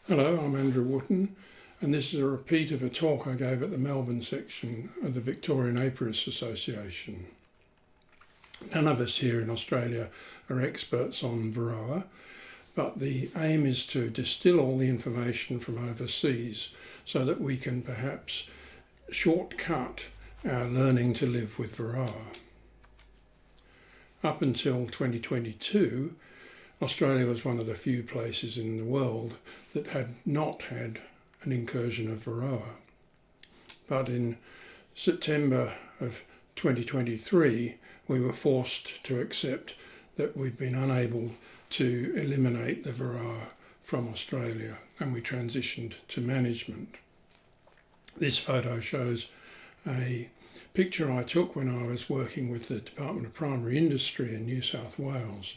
Hello, I'm Andrew Wotton, and this is a repeat of a talk I gave at the Melbourne section of the Victorian Apiarist Association. None of us here in Australia are experts on varroa, but the aim is to distill all the information from overseas so that we can perhaps shortcut our learning to live with varroa. Up until 2022, Australia was one of the few places in the world that had not had an incursion of varroa. But in September of 2023, we were forced to accept that we'd been unable to eliminate the varroa from Australia, and we transitioned to management. This photo shows a picture I took when I was working with the Department of Primary Industry in New South Wales,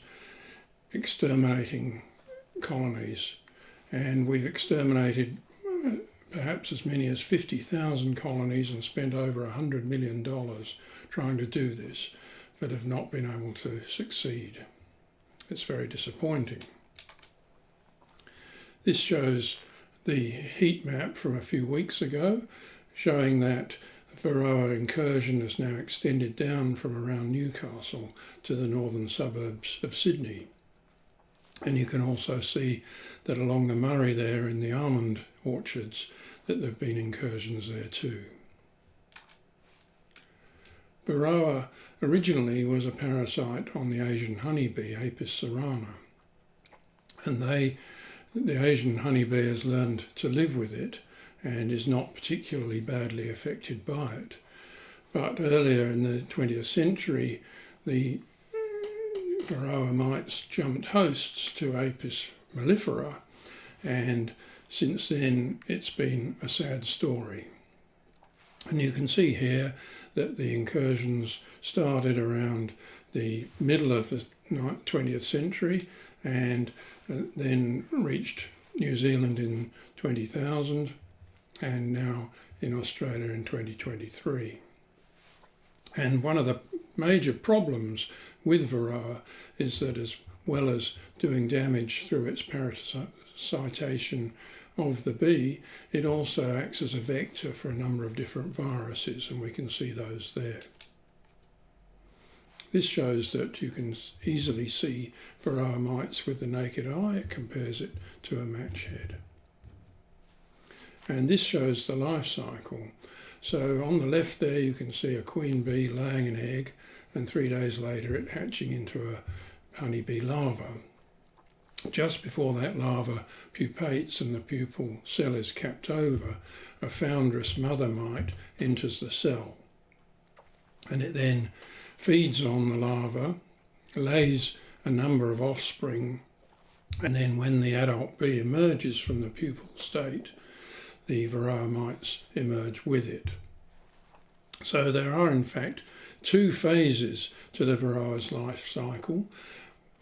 exterminating colonies, and we've exterminated perhaps as many as 50,000 colonies and spent over $100 million trying to do this, but have not been able to succeed. It's very disappointing. This shows the heat map from a few weeks ago, showing that varroa incursion has now extended down from around Newcastle to the northern suburbs of Sydney. And you can also see that along the Murray there in the almond orchards that there have been incursions there too. Varroa originally was a parasite on the Asian honeybee, Apis cerana, and the Asian honeybee has learned to live with it and is not particularly badly affected by it. But earlier in the 20th century, the varroa mites jumped hosts to Apis mellifera, and since then it's been a sad story. And you can see here that the incursions started around the middle of the 20th century and then reached New Zealand in 20,000 and now in Australia in 2023. And one of the major problems with varroa is that, as well as doing damage through its parasitation of the bee, it also acts as a vector for a number of different viruses, and we can see those there. This shows that you can easily see varroa mites with the naked eye. It compares it to a match head. And this shows the life cycle. So on the left there you can see a queen bee laying an egg, and 3 days later it hatching into a honeybee larva. Just before that larva pupates and the pupal cell is capped over, a foundress mother mite enters the cell. And it then feeds on the larva, lays a number of offspring, and then when the adult bee emerges from the pupal state, the varroa mites emerge with it. So there are in fact two phases to the varroa's life cycle.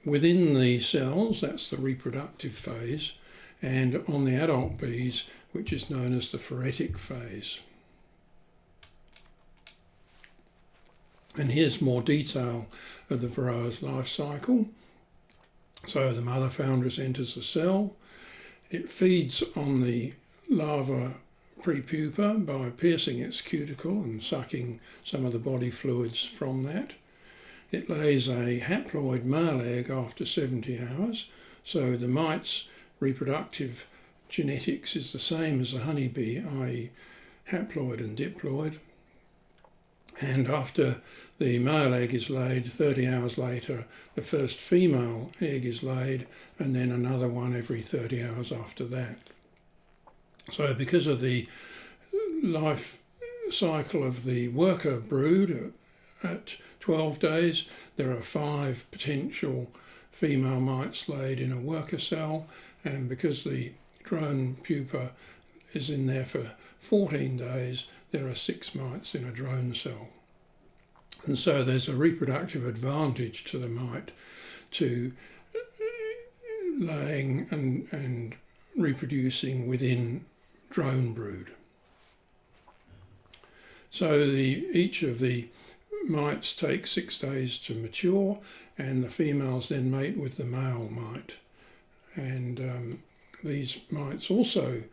Within the cells, that's the reproductive phase, and on the adult bees, which is known as the phoretic phase. And here's more detail of the varroa's life cycle. So the mother foundress enters the cell. It feeds on the larva prepupa by piercing its cuticle and sucking some of the body fluids from that. It lays a haploid male egg after 70 hours, so the mite's reproductive genetics is the same as the honeybee, i.e. haploid and diploid. And after the male egg is laid, 30 hours later, the first female egg is laid, and then another one every 30 hours after that. So because of the life cycle of the worker brood at 12 days, there are 5 potential female mites laid in a worker cell, and because the drone pupa is in there for 14 days, there are 6 mites in a drone cell. And so there's a reproductive advantage to the mite to laying and reproducing within drone brood. So each of the mites take 6 days to mature, and the females then mate with the male mite. And these mites also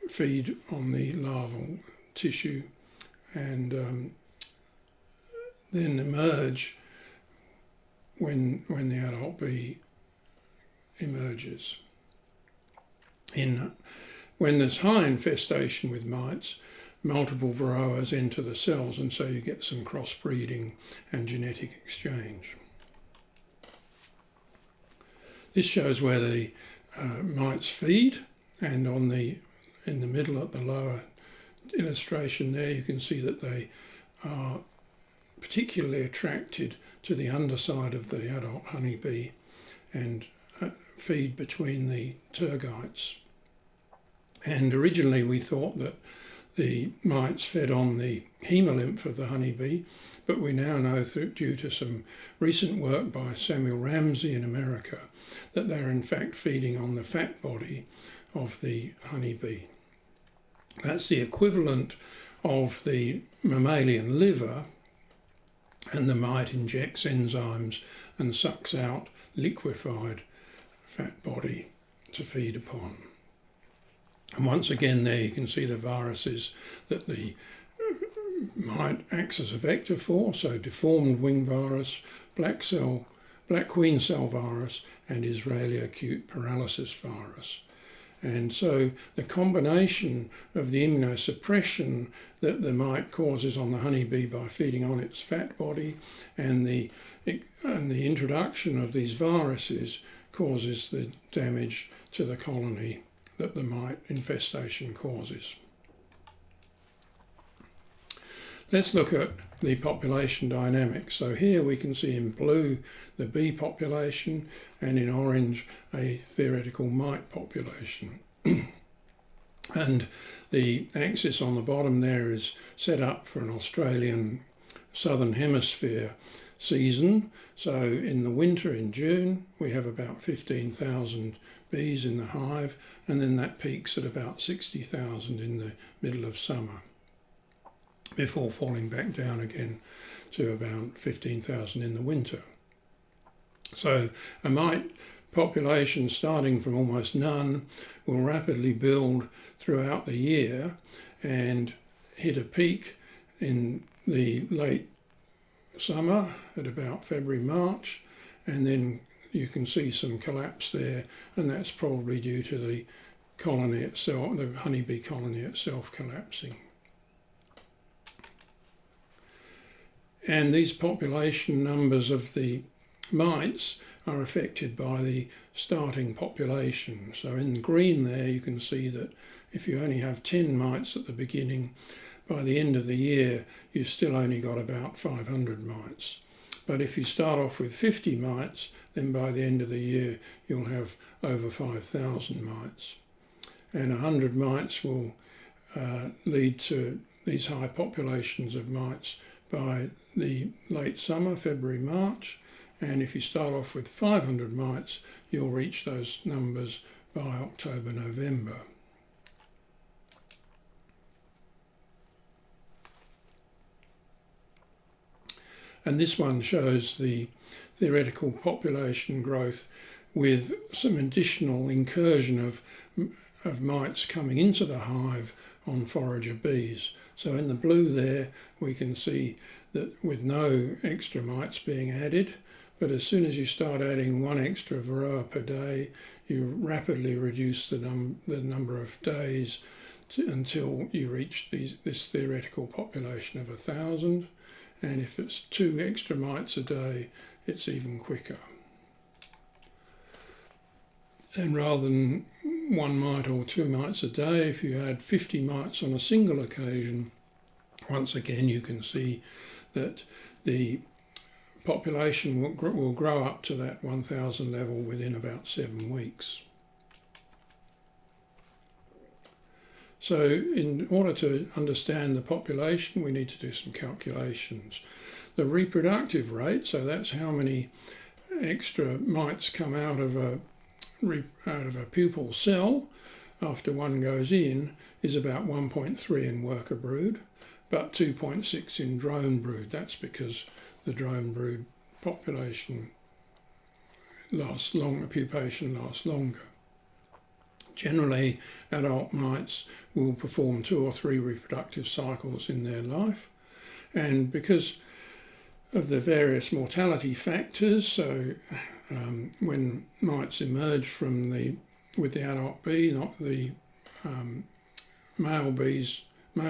feed on the larval tissue and then emerge when the adult bee emerges. When there's high infestation with mites, multiple varroas enter the cells, and so you get some crossbreeding and genetic exchange. This shows where the mites feed, and in the middle at the lower illustration there you can see that they are particularly attracted to the underside of the adult honeybee and feed between the tergites. And originally we thought that the mites fed on the hemolymph of the honeybee, but we now know due to some recent work by Samuel Ramsey in America that they're in fact feeding on the fat body of the honeybee. That's the equivalent of the mammalian liver, and the mite injects enzymes and sucks out liquefied fat body to feed upon. And once again there you can see the viruses that the mite acts as a vector for, so deformed wing virus, black queen cell virus and Israeli acute paralysis virus. And so the combination of the immunosuppression that the mite causes on the honeybee by feeding on its fat body and the introduction of these viruses causes the damage to the colony that the mite infestation causes. Let's look at the population dynamics. So here we can see in blue the bee population and in orange a theoretical mite population. And the axis on the bottom there is set up for an Australian southern hemisphere season. So in the winter, in June, we have about 15,000 bees in the hive, and then that peaks at about 60,000 in the middle of summer, before falling back down again to about 15,000 in the winter. So a mite population starting from almost none will rapidly build throughout the year and hit a peak in the late summer at about February, March, and then you can see some collapse there, and that's probably due to the colony itself, the honeybee colony itself collapsing. And these population numbers of the mites are affected by the starting population. So in green there you can see that if you only have 10 mites at the beginning, by the end of the year you've still only got about 500 mites. But if you start off with 50 mites, then by the end of the year you'll have over 5,000 mites. And 100 mites will lead to these high populations of mites by the late summer, February, March. And if you start off with 500 mites, you'll reach those numbers by October, November. And this one shows the theoretical population growth with some additional incursion of mites coming into the hive on forager bees. So in the blue there we can see that with no extra mites being added, but as soon as you start adding one extra varroa per day, you rapidly reduce the number of days until you reach this theoretical population of 1,000. And if it's 2 extra mites a day, it's even quicker. And rather than 1 mite or 2 mites a day, if you add 50 mites on a single occasion, once again you can see that the population will grow up to that 1,000 level within about 7 weeks. So in order to understand the population, we need to do some calculations. The reproductive rate, so that's how many extra mites come out of a pupal cell after one goes in, is about 1.3 in worker brood, but 2.6 in drone brood. That's because the drone brood population lasts longer, pupation lasts longer. Generally, adult mites will perform 2 or 3 reproductive cycles in their life, and because of the various mortality factors, so when mites emerge with the adult bee, not the male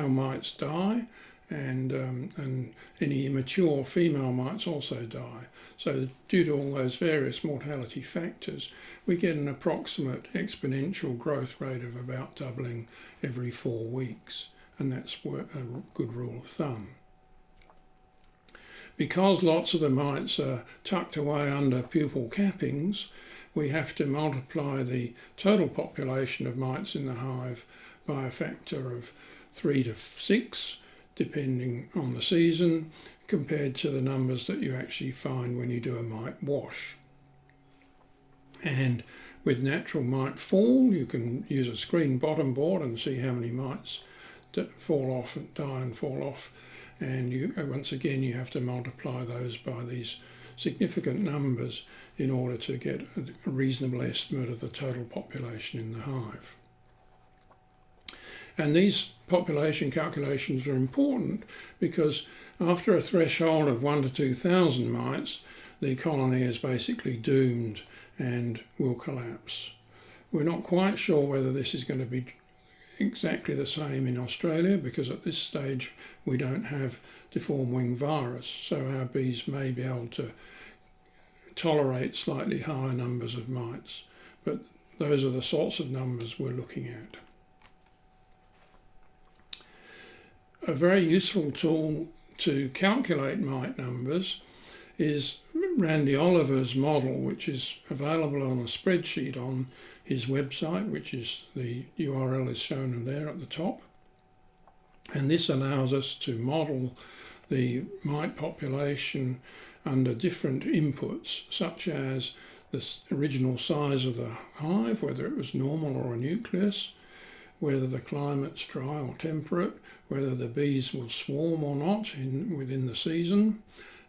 mites die, and any immature female mites also die. So due to all those various mortality factors, we get an approximate exponential growth rate of about doubling every 4 weeks, and that's a good rule of thumb. Because lots of the mites are tucked away under pupal cappings, we have to multiply the total population of mites in the hive by a factor of 3 to 6, depending on the season, compared to the numbers that you actually find when you do a mite wash. And with natural mite fall, you can use a screen bottom board and see how many mites fall off and die and fall off. And once again, you have to multiply those by these significant numbers in order to get a reasonable estimate of the total population in the hive. And these population calculations are important because after a threshold of 1 to 2,000 mites, the colony is basically doomed and will collapse. We're not quite sure whether this is going to be exactly the same in Australia, because at this stage we don't have deformed wing virus, so our bees may be able to tolerate slightly higher numbers of mites, but those are the sorts of numbers we're looking at. A very useful tool to calculate mite numbers is Randy Oliver's model, which is available on a spreadsheet on his website, which is the URL is shown there at the top. And this allows us to model the mite population under different inputs, such as the original size of the hive, whether it was normal or a nucleus, whether the climate's dry or temperate, whether the bees will swarm or not within the season,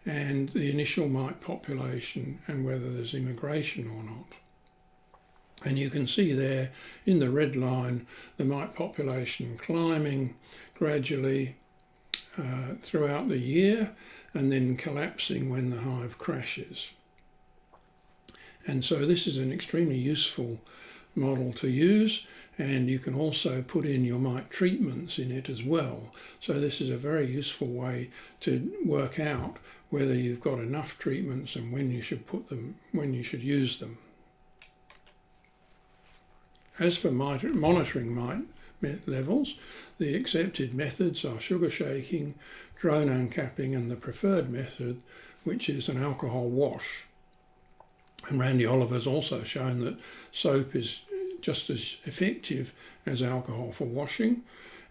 and the initial mite population and whether there's immigration or not. And you can see there in the red line the mite population climbing gradually throughout the year and then collapsing when the hive crashes. And so this is an extremely useful model to use, and you can also put in your mite treatments in it as well. So this is a very useful way to work out whether you've got enough treatments and when you should put them, when you should use them. As for monitoring mite levels, the accepted methods are sugar shaking, drone uncapping, and the preferred method, which is an alcohol wash. And Randy Oliver's also shown that soap is just as effective as alcohol for washing,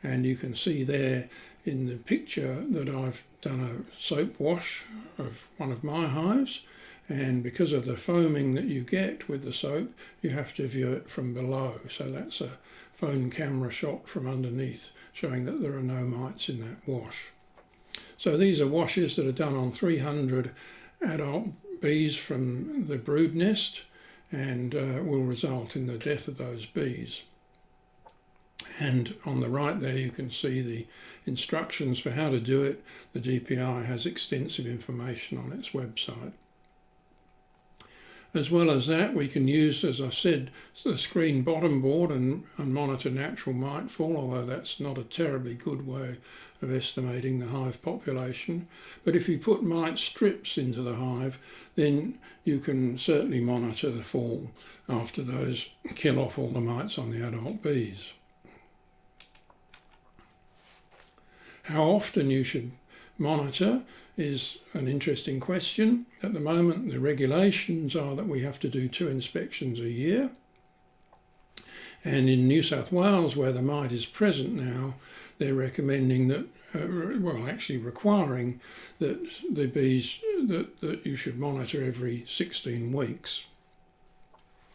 and you can see there in the picture that I've done a soap wash of one of my hives, and because of the foaming that you get with the soap, you have to view it from below. So that's a phone camera shot from underneath showing that there are no mites in that wash. So these are washes that are done on 300 adult bees from the brood nest, and will result in the death of those bees. And on the right there you can see the instructions for how to do it. The DPI has extensive information on its website. As well as that, we can use, as I said, the screen bottom board and monitor natural mite fall, although that's not a terribly good way of estimating the hive population. But if you put mite strips into the hive, then you can certainly monitor the fall after those kill off all the mites on the adult bees. How often you should monitor is an interesting question. At the moment, the regulations are that we have to do 2 inspections a year. And in New South Wales, where the mite is present now, they're recommending that, actually requiring that the bees, that you should monitor every 16 weeks.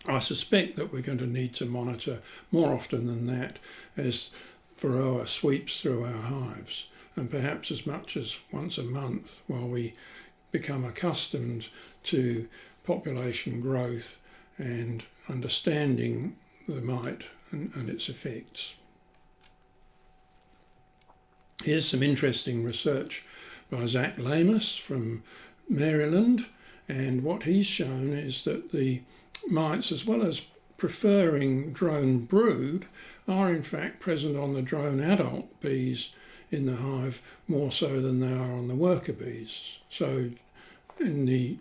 I suspect that we're going to need to monitor more often than that as varroa sweeps through our hives, and perhaps as much as once a month while we become accustomed to population growth and understanding the mite and its effects. Here's some interesting research by Zach Lamus from Maryland, and what he's shown is that the mites, as well as preferring drone brood, are in fact present on the drone adult bees in the hive more so than they are on the worker bees. So in the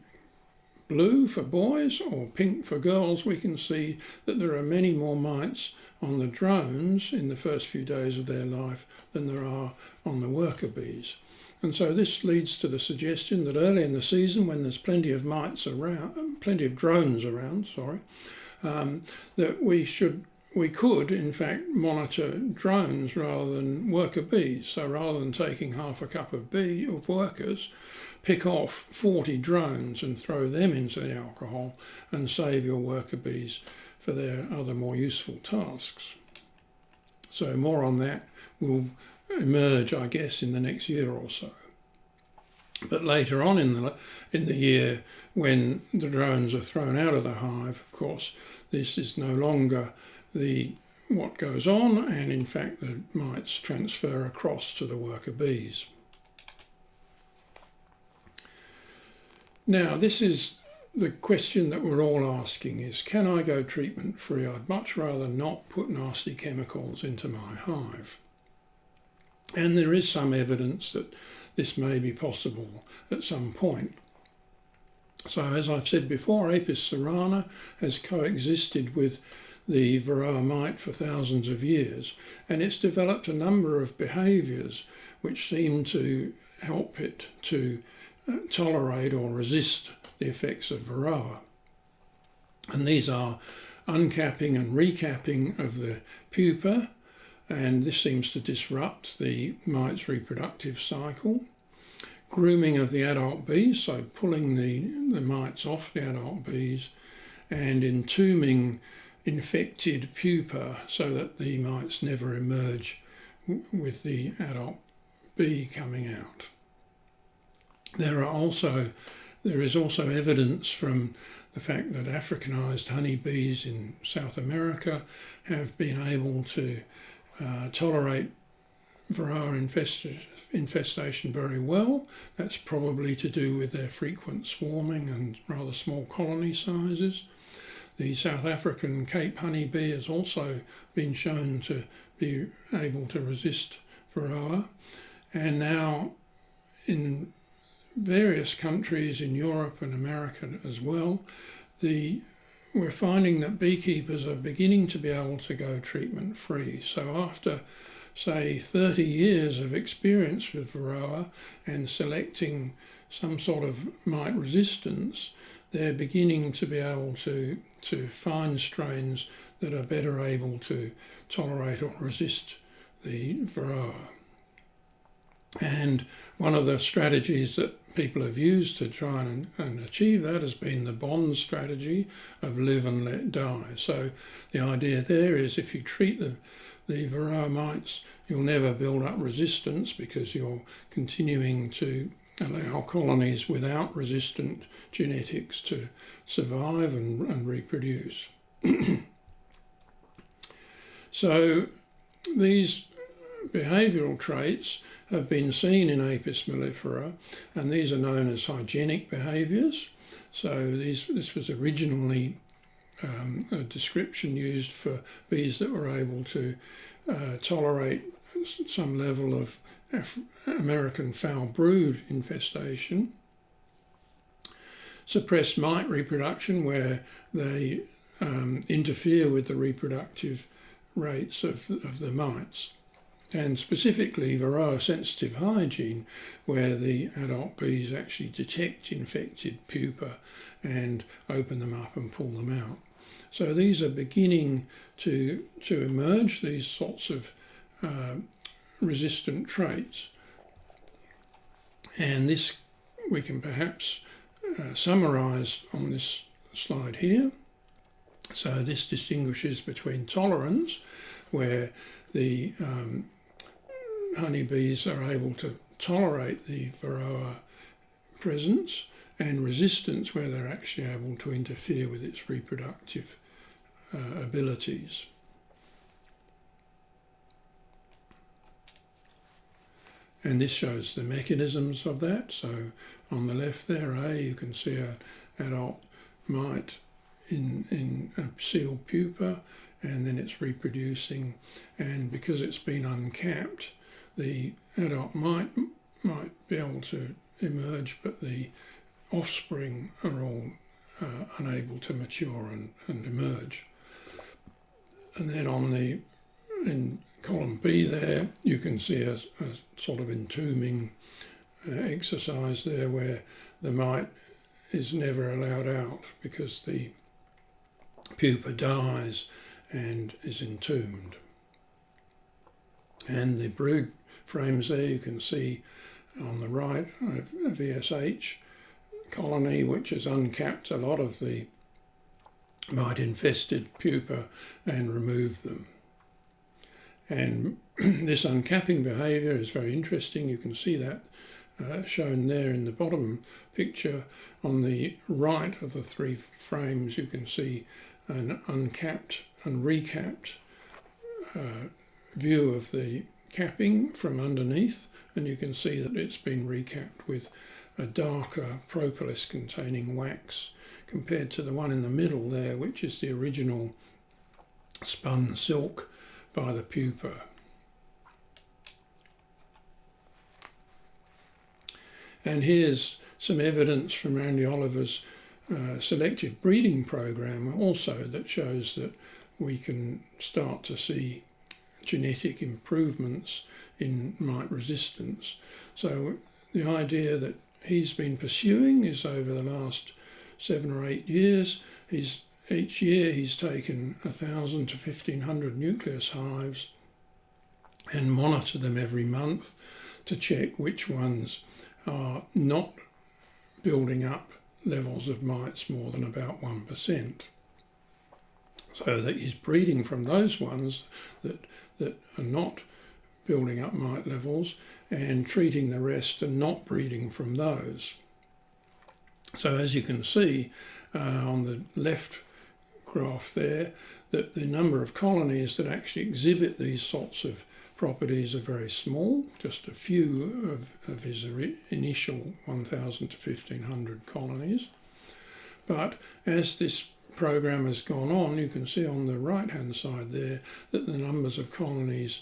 blue for boys or pink for girls, we can see that there are many more mites on the drones in the first few days of their life than there are on the worker bees. And so this leads to the suggestion that early in the season, when there's plenty of mites around, plenty of drones around, that we could in fact monitor drones rather than worker bees. So rather than taking half a cup of workers, pick off 40 drones and throw them into the alcohol and save your worker bees for their other more useful tasks. So more on that will emerge, I guess, in the next year or so. But later on in the year, when the drones are thrown out of the hive, of course, this is no longer what goes on, and in fact the mites transfer across to the worker bees. Now, this is the question that we're all asking is, can I go treatment free? I'd much rather not put nasty chemicals into my hive. And there is some evidence that this may be possible at some point. So as I've said before, Apis cerana has coexisted with the varroa mite for thousands of years, and it's developed a number of behaviours which seem to help it to tolerate or resist the effects of varroa. And these are uncapping and recapping of the pupa, and this seems to disrupt the mite's reproductive cycle. Grooming of the adult bees, so pulling the mites off the adult bees, and entombing infected pupa so that the mites never emerge with the adult bee coming out. There is also evidence from the fact that Africanized honeybees in South America have been able to tolerate varroa infestation very well. That's probably to do with their frequent swarming and rather small colony sizes. The South African Cape honeybee has also been shown to be able to resist varroa. And now in various countries in Europe and America as well, we're finding that beekeepers are beginning to be able to go treatment free. So after, say, 30 years of experience with varroa and selecting some sort of mite resistance, they're beginning to be able to find strains that are better able to tolerate or resist the varroa. And one of the strategies that people have used to try and achieve that has been the bond strategy of live and let die. So the idea there is if you treat the varroa mites, you'll never build up resistance because you're continuing to allow colonies without resistant genetics to survive and reproduce. So these behavioural traits have been seen in Apis mellifera, and these are known as hygienic behaviours. So this was originally a description used for bees that were able to tolerate some level of American foul brood infestation. Suppressed mite reproduction, where they interfere with the reproductive rates of the mites. And specifically varroa-sensitive hygiene, where the adult bees actually detect infected pupa and open them up and pull them out. So these are beginning to emerge, these sorts of resistant traits. And this we can perhaps summarise on this slide here. So this distinguishes between tolerance, where the honeybees are able to tolerate the varroa presence, and resistance, where they're actually able to interfere with its reproductive abilities. And this shows the mechanisms of that. So on the left there, you can see an adult mite in a sealed pupa, and then it's reproducing. And because it's been uncapped, the adult might be able to emerge, but the offspring are all unable to mature and emerge. And then in column B there, you can see a sort of entombing exercise there where the mite is never allowed out because the pupa dies and is entombed. And the brood frames there, you can see on the right a VSH colony which has uncapped a lot of the mite-infested pupa and removed them. And this uncapping behaviour is very interesting. You can see that shown there in the bottom picture. On the right of the three frames, you can see an uncapped and recapped view of the capping from underneath, and you can see that it's been recapped with a darker propolis containing wax compared to the one in the middle there, which is the original spun silk by the pupa. And here's some evidence from Randy Oliver's selective breeding program also that shows that we can start to see genetic improvements in mite resistance. So the idea that he's been pursuing is over the last 7 or 8 years, each year he's taken 1,000 to 1,500 nucleus hives and monitored them every month to check which ones are not building up levels of mites more than about 1%. So that he's breeding from those ones that are not building up mite levels and treating the rest and not breeding from those. So as you can see on the left graph there, that the number of colonies that actually exhibit these sorts of properties are very small, just a few of his initial 1,000 to 1,500 colonies. But as this program has gone on, you can see on the right-hand side there that the numbers of colonies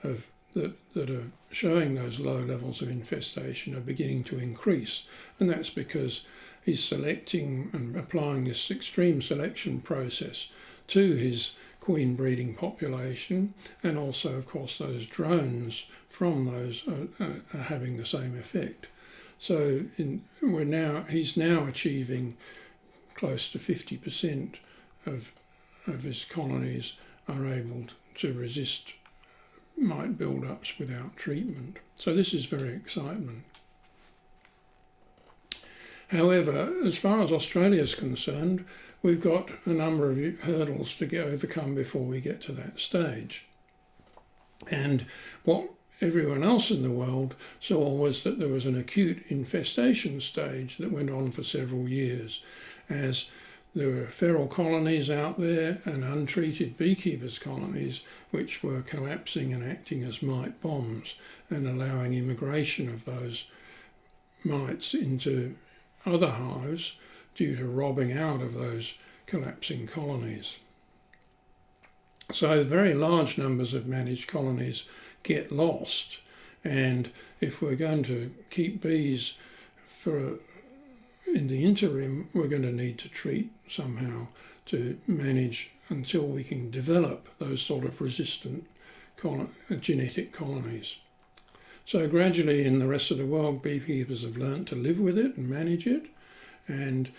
that are showing those low levels of infestation are beginning to increase. And that's because he's selecting and applying this extreme selection process to his queen breeding population, and also of course those drones from those are having the same effect. So he's now achieving close to 50% of his colonies are able to resist mite build-ups without treatment. So this is very exciting. However, as far as Australia is concerned, we've got a number of hurdles to overcome before we get to that stage. And what everyone else in the world saw was that there was an acute infestation stage that went on for several years, as there were feral colonies out there and untreated beekeepers' colonies which were collapsing and acting as mite bombs and allowing immigration of those mites into other hives due to robbing out of those collapsing colonies. So very large numbers of managed colonies get lost, and if we're going to keep bees in the interim, we're going to need to treat somehow to manage until we can develop those sort of resistant genetic colonies. So gradually in the rest of the world, beekeepers have learnt to live with it and manage it, and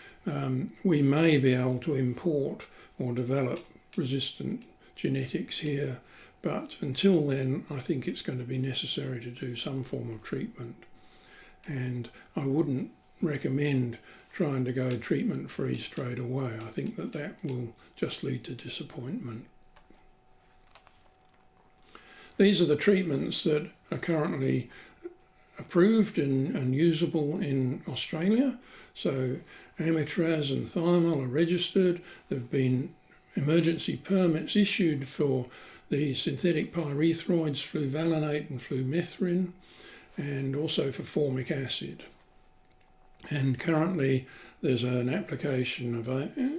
we may be able to import or develop resistant genetics here, but until then I think it's going to be necessary to do some form of treatment, and I wouldn't recommend trying to go treatment free straight away. I think that will just lead to disappointment. These are the treatments that are currently approved and usable in Australia. So Amitraz and Thiamol are registered. There have been emergency permits issued for the synthetic pyrethroids, fluvalinate and flumethrin. and also for formic acid. And currently there's an application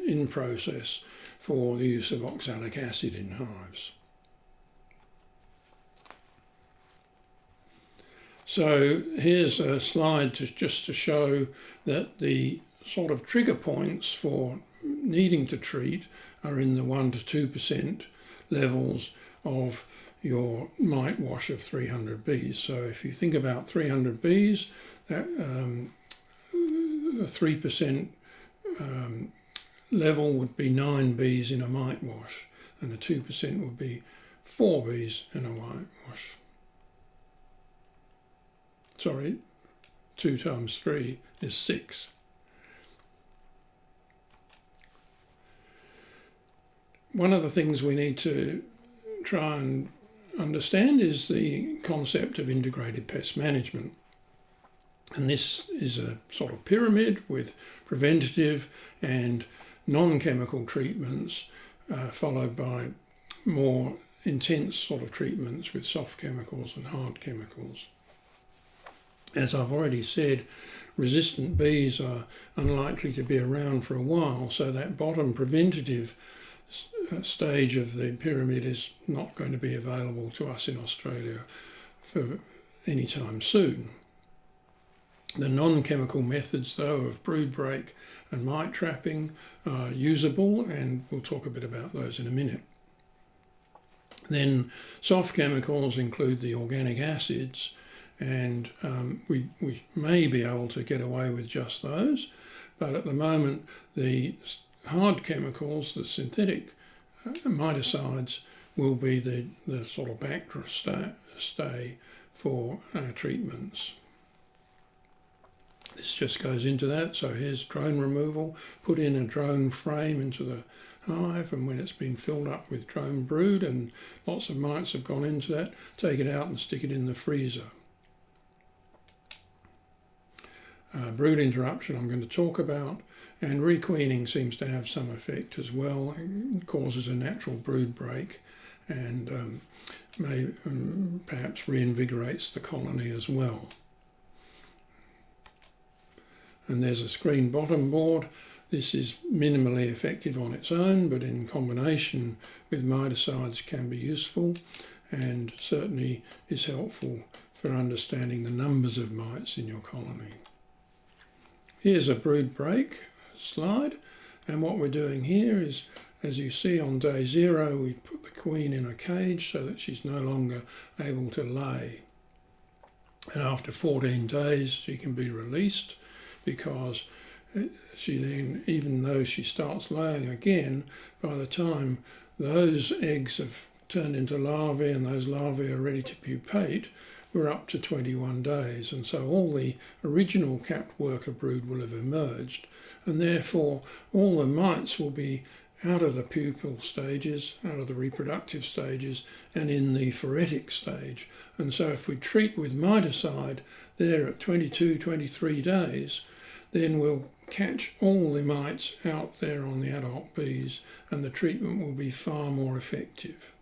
in process for the use of oxalic acid in hives. So here's a slide just to show that the sort of trigger points for needing to treat are in the 1 to 2% levels of your mite wash of 300 bees. So if you think about 300 bees, that a 3% level would be 9 bees in a mite wash, and the 2% would be 4 bees in a mite wash. Sorry, 2 times 3 is 6. One of the things we need to try and understand is the concept of integrated pest management. And this is a sort of pyramid with preventative and non-chemical treatments, followed by more intense sort of treatments with soft chemicals and hard chemicals. As I've already said, resistant bees are unlikely to be around for a while, so that bottom preventative stage of the pyramid is not going to be available to us in Australia for any time soon. The non-chemical methods, though, of brood break and mite trapping are usable, and we'll talk a bit about those in a minute. Then soft chemicals include the organic acids, and we may be able to get away with just those, but at the moment the hard chemicals, the synthetic miticides, will be the sort of backstay for treatments. This just goes into that. So here's drone removal. Put in a drone frame into the hive, and when it's been filled up with drone brood and lots of mites have gone into that, take it out and stick it in the freezer. Brood interruption I'm going to talk about, and requeening seems to have some effect as well. It causes a natural brood break and may perhaps reinvigorates the colony as well. And there's a screen bottom board. This is minimally effective on its own, but in combination with miticides can be useful, and certainly is helpful for understanding the numbers of mites in your colony. Here's a brood break slide, and what we're doing here is, as you see on day 0, we put the queen in a cage so that she's no longer able to lay. And after 14 days she can be released, because she then, even though she starts laying again, by the time those eggs have turned into larvae and those larvae are ready to pupate, we're up to 21 days. And so all the original capped worker brood will have emerged, and therefore all the mites will be out of the pupal stages, out of the reproductive stages, and in the phoretic stage. And so if we treat with miticide there at 22, 23 days, then we'll catch all the mites out there on the adult bees, and the treatment will be far more effective.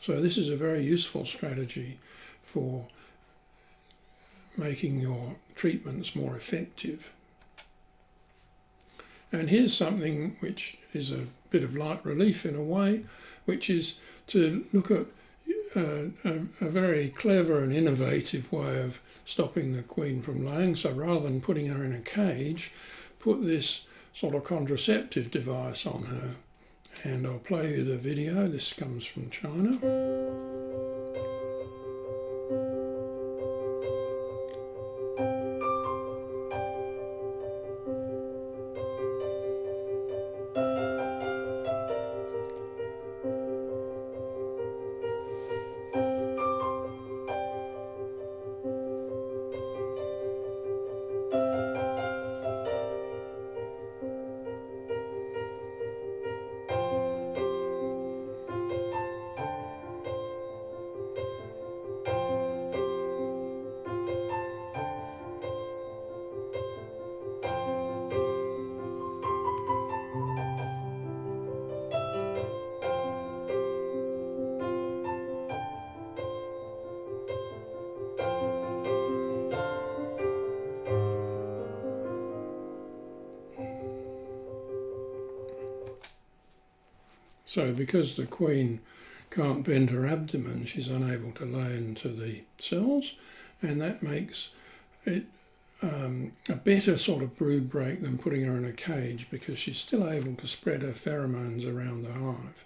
So this is a very useful strategy for making your treatments more effective. And here's something which is a bit of light relief in a way, which is to look at a very clever and innovative way of stopping the queen from laying. So rather than putting her in a cage, put this sort of contraceptive device on her. And I'll play you the video. This comes from China. So because the queen can't bend her abdomen, she's unable to lay into the cells, and that makes it a better sort of brood break than putting her in a cage, because she's still able to spread her pheromones around the hive.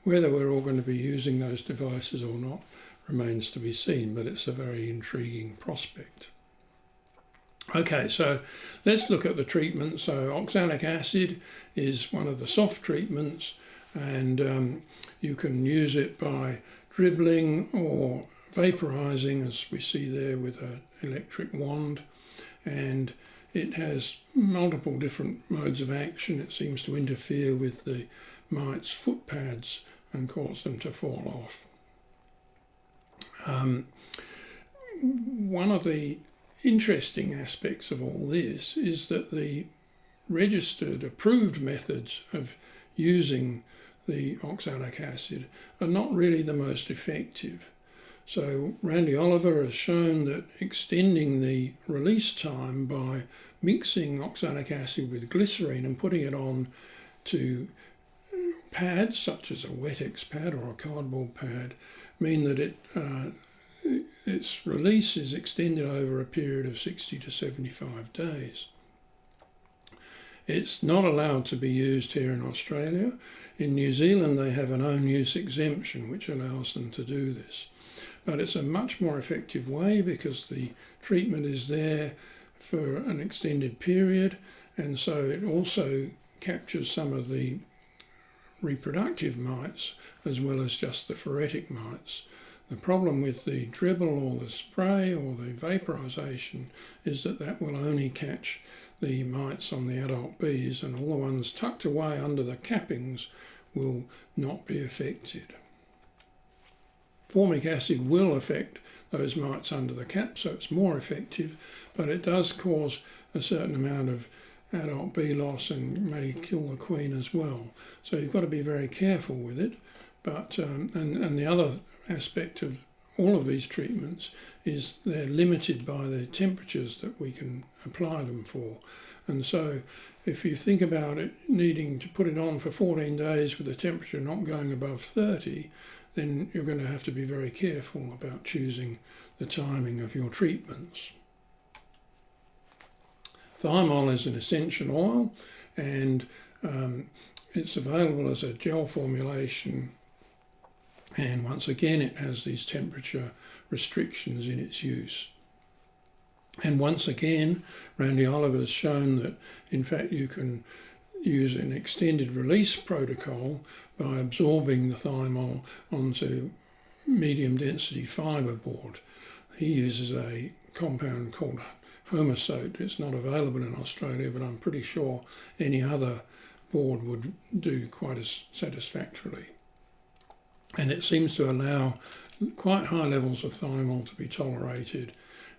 Whether we're all going to be using those devices or not remains to be seen, but it's a very intriguing prospect. Okay, so let's look at the treatment. So oxalic acid is one of the soft treatments, and you can use it by dribbling or vaporizing, as we see there with an electric wand, and it has multiple different modes of action. It seems to interfere with the mites' foot pads and cause them to fall off. One of the interesting aspects of all this is that the registered, approved methods of using the oxalic acid are not really the most effective. So Randy Oliver has shown that extending the release time by mixing oxalic acid with glycerine and putting it on to pads such as a Wet-X pad or a cardboard pad mean that its release is extended over a period of 60 to 75 days. It's not allowed to be used here in Australia. In New Zealand they have an own use exemption which allows them to do this. But it's a much more effective way because the treatment is there for an extended period, and so it also captures some of the reproductive mites as well as just the phoretic mites. The problem with the dribble or the spray or the vaporization is that that will only catch the mites on the adult bees, and all the ones tucked away under the cappings will not be affected. Formic acid will affect those mites under the cap, so it's more effective, but it does cause a certain amount of adult bee loss and may kill the queen as well. So you've got to be very careful with it. But and the other aspect of all of these treatments is they're limited by the temperatures that we can apply them for. And so if you think about it needing to put it on for 14 days with the temperature not going above 30, then you're going to have to be very careful about choosing the timing of your treatments. Thymol is an essential oil, and it's available as a gel formulation, and once again it has these temperature restrictions in its use. And once again, Randy Oliver has shown that in fact you can use an extended release protocol by absorbing the thymol onto medium density fibre board. He uses a compound called homosote. It's not available in Australia, but I'm pretty sure any other board would do quite as satisfactorily. And it seems to allow quite high levels of thymol to be tolerated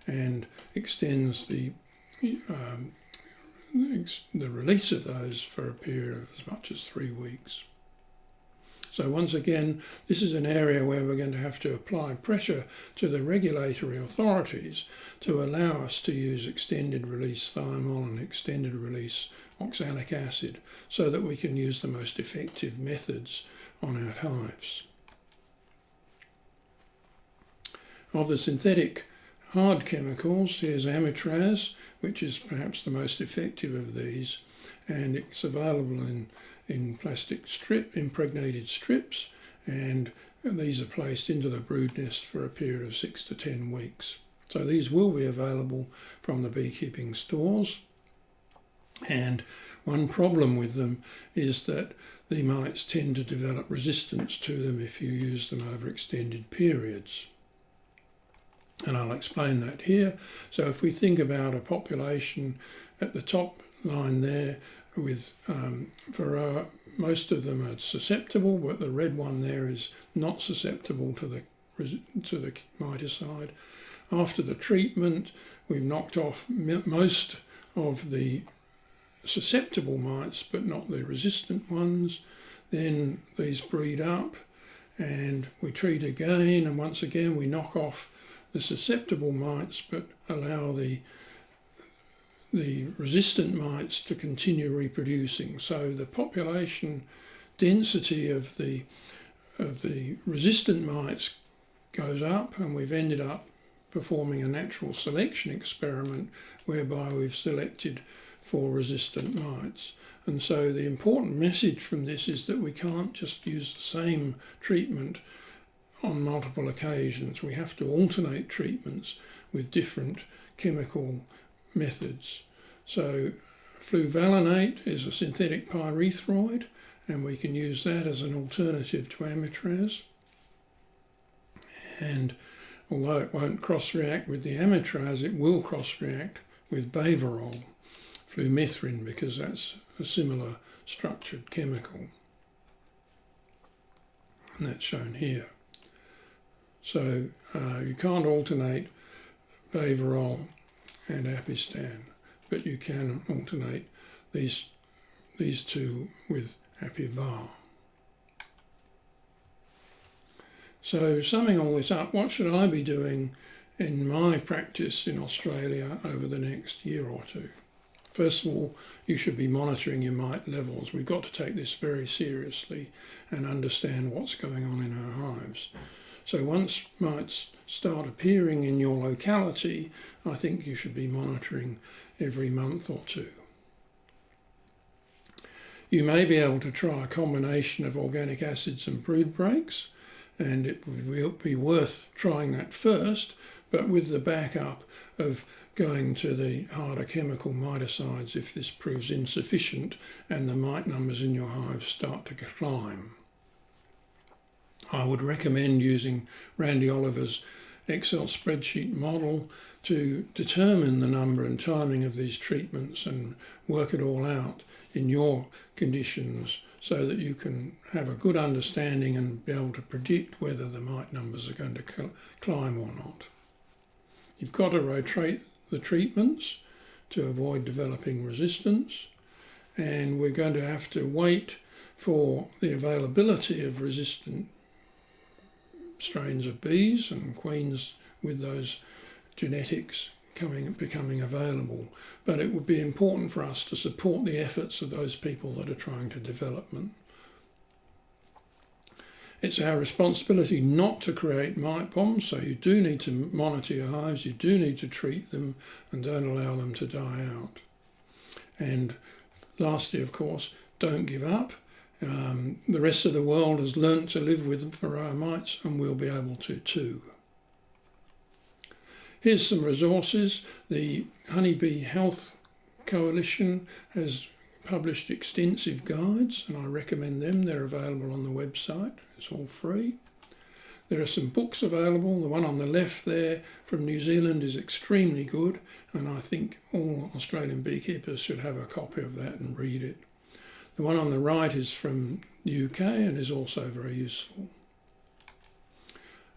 and extends the release of those for a period of as much as 3 weeks. So once again, this is an area where we're going to have to apply pressure to the regulatory authorities to allow us to use extended release thymol and extended release oxalic acid so that we can use the most effective methods on our hives. Of the synthetic hard chemicals, here's amitraz, which is perhaps the most effective of these, and it's available in plastic impregnated strips, and these are placed into the brood nest for a period of 6 to 10 weeks. So these will be available from the beekeeping stores, and one problem with them is that the mites tend to develop resistance to them if you use them over extended periods. And I'll explain that here. So if we think about a population at the top line there with varroa, most of them are susceptible, but the red one there is not susceptible to the miticide. After the treatment, we've knocked off most of the susceptible mites, but not the resistant ones. Then these breed up, and we treat again, and once again we knock off the susceptible mites, but allow the resistant mites to continue reproducing. So the population density of the resistant mites goes up, and we've ended up performing a natural selection experiment whereby we've selected for resistant mites. And so the important message from this is that we can't just use the same treatment on multiple occasions. We have to alternate treatments with different chemical methods. So fluvalinate is a synthetic pyrethroid, and we can use that as an alternative to amitraz. And although it won't cross-react with the amitraz, it will cross-react with baverol, flumethrin, because that's a similar structured chemical. And that's shown here. So you can't alternate baverol and apistan, but you can alternate these two with apivar. So summing all this up, what should I be doing in my practice in Australia over the next year or two? First of all, you should be monitoring your mite levels. We've got to take this very seriously and understand what's going on in our hives. So once mites start appearing in your locality, I think you should be monitoring every month or two. You may be able to try a combination of organic acids and brood breaks, and it would be worth trying that first, but with the backup of going to the harder chemical miticides if this proves insufficient and the mite numbers in your hives start to climb. I would recommend using Randy Oliver's Excel spreadsheet model to determine the number and timing of these treatments and work it all out in your conditions so that you can have a good understanding and be able to predict whether the mite numbers are going to climb or not. You've got to rotate the treatments to avoid developing resistance, and we're going to have to wait for the availability of resistant strains of bees and queens with those genetics becoming available. But it would be important for us to support the efforts of those people that are trying to develop them. It's our responsibility not to create mite bombs, so you do need to monitor your hives, you do need to treat them and don't allow them to die out. And lastly, of course, don't give up. The rest of the world has learnt to live with varroa mites, and we'll be able to too. Here's some resources. The Honeybee Health Coalition has published extensive guides, and I recommend them. They're available on the website. It's all free. There are some books available. The one on the left there from New Zealand is extremely good, and I think all Australian beekeepers should have a copy of that and read it. The one on the right is from the UK and is also very useful.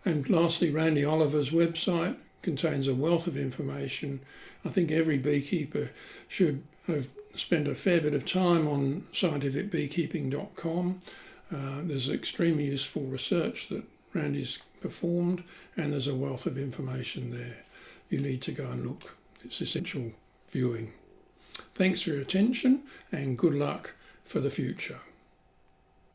And lastly, Randy Oliver's website contains a wealth of information. I think every beekeeper should have spent a fair bit of time on scientificbeekeeping.com. There's extremely useful research that Randy's performed, and there's a wealth of information there. You need to go and look. It's essential viewing. Thanks for your attention, and good luck for the future.